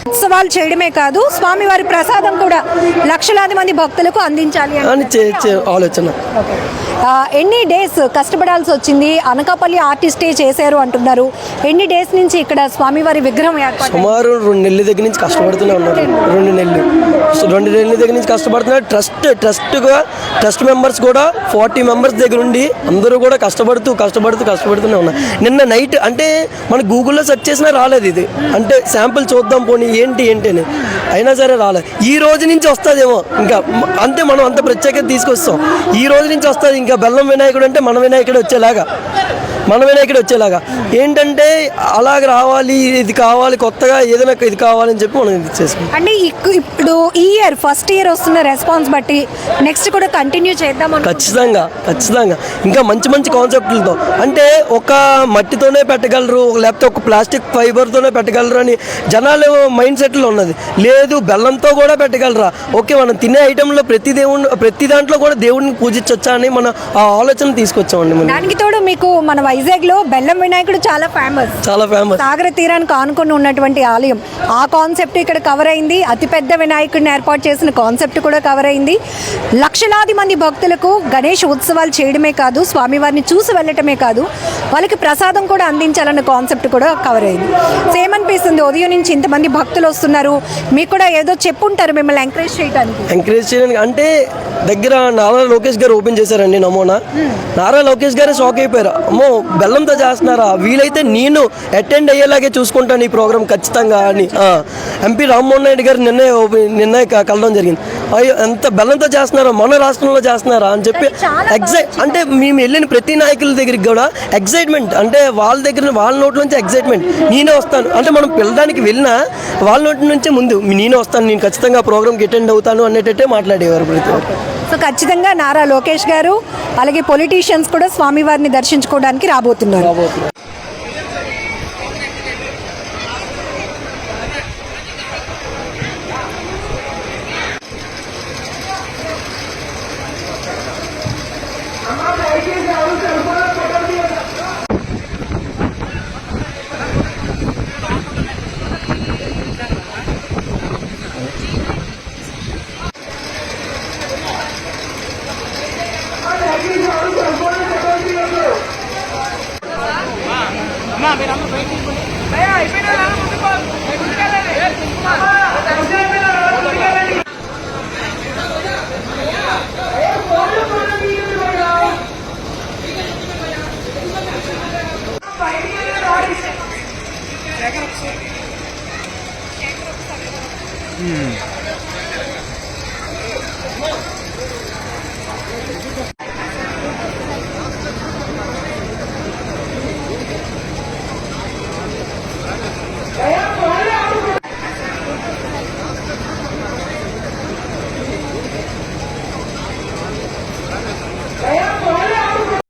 ఉత్సవాలు చేయడమే కాదు, స్వామివారి ప్రసాదం కూడా లక్షలాది మంది భక్తులకు అందించాలి అని ఆలోచన. ఎన్ని డేస్ కష్టపడాల్సి వచ్చింది? అనకాపల్లి ఆర్టిస్టే చేశారు అంటున్నారు. ఎన్ని డేస్ నుంచి ఇక్కడ స్వామివారి విగ్రహం ఏర్పాటు? సుమారు 2 నెలల దగ్గర నుంచి కష్టపడుతూనే ఉన్నారు. 2 నెలల దగ్గర నుంచి కష్టపడుతున్నారు. ట్రస్ట్ మెంబర్స్ కూడా 40 మెంబర్స్ దగ్గర ఉండి అందరూ కూడా కష్టపడుతూనే ఉన్నారు. నిన్న నైట్ అంటే మన గూగుల్లో సెర్చ్ చేసినా రాలేదు ఇది, అంటే శాంపుల్ చూద్దాం పోనీ ఏంటి అని, అయినా సరే రాలేదు. ఈ రోజు నుంచి వస్తుందేమో, ఇంకా అంతే, మనం అంత ప్రత్యేకత తీసుకొస్తాం. ఈ రోజు నుంచి వస్తుంది. ఇంకా బెల్లం వినాయకుడు అంటే మన వినాయకుడు వచ్చేలాగా ఏంటంటే అలాగ రావాలి, ఇది కావాలి, కొత్తగా ఏదైనా ఇది కావాలని చెప్పి మనం ఇది చేసుకుంటాం. అంటే ఇప్పుడు ఈ ఇయర్ ఫస్ట్ ఇయర్ వస్తున్న రెస్పాన్స్ బట్టి నెక్స్ట్ కూడా కంటిన్యూ చేద్దాం. ఖచ్చితంగా ఇంకా మంచి కాన్సెప్ట్లతో, అంటే ఒక మట్టితోనే పెట్టగలరు లేకపోతే ఒక ప్లాస్టిక్ ఫైబర్తోనే పెట్టగలరు అని జనాలు మైండ్ సెట్లో ఉన్నది. లేదు, బెల్లంతో కూడా పెట్టగలరా, ఓకే, మనం తినే ఐటెంలో ప్రతి దాంట్లో కూడా దేవుడిని పూజించవచ్చా అని మన ఆ ఆలోచన తీసుకొచ్చామండి. దానికి తోడు మీకు మన వైజాగ్ లో బెల్లం వినాయకుడు చాలా ఫేమస్. సాగర తీరానికి ఆనుకొని ఉన్నటువంటి ఆలయం, ఆ కాన్సెప్ట్ ఇక్కడ కవర్ అయింది. అతిపెద్ద వినాయకుడిని ఏర్పాటు చేసిన కాన్సెప్ట్ కూడా కవర్ అయింది. లక్షలాది మంది భక్తులకు గణేష్ ఉత్సవాలు చేయడమే కాదు, స్వామివారిని చూసి వెళ్ళటమే కాదు, వాళ్ళకి ప్రసాదం కూడా అందించాలన్న కాన్సెప్ట్ కూడా కవర్ అయింది. సేమ్ అనిపిస్తుంది, ఉదయం నుంచి ఇంతమంది భక్తులు వస్తున్నారు, మీకు కూడా ఏదో చెప్పుంటారు మిమ్మల్ని ఎంకరేజ్ చేయడానికి. అంటే దగ్గర నారా లోకేష్ గారు ఓపెన్ చేశారండి నమూనా. నారా లోకేష్ గారే షాక్ అయిపోయారు, అమ్మో బెల్లంతో చేస్తున్నారా, వీలైతే నేను అటెండ్ అయ్యేలాగే చూసుకుంటాను ఈ ప్రోగ్రామ్ ఖచ్చితంగా అని ఎంపీ రామ్మోహన్ నాయుడు గారు నిన్నే కలవడం జరిగింది. అయ్యో, ఎంత బెల్లంతో చేస్తున్నారా, మన రాష్ట్రంలో చేస్తున్నారా అని చెప్పి అంటే మేము వెళ్ళిన ప్రతి నాయకుల దగ్గరికి కూడా ఎగ్జైట్మెంట్, అంటే వాళ్ళ నోట్ల నుంచి ఎగ్జైట్మెంట్, నేనే వస్తాను అంటే మనం పిల్లడానికి వెళ్ళినా వాళ్ళ నోటి నుంచి ముందు నేనే వస్తాను, నేను ఖచ్చితంగా ప్రోగ్రామ్కి అటెండ్ అవుతాను అనేటట్టే మాట్లాడేవారు ప్రతి ఒక్కరు. సో ఖచ్చితంగా నారా లోకేష్ గారు అలాగే పొలిటీషియన్స్ కూడా స్వామివారిని దర్శించుకోవడానికి రాబోతున్నారు.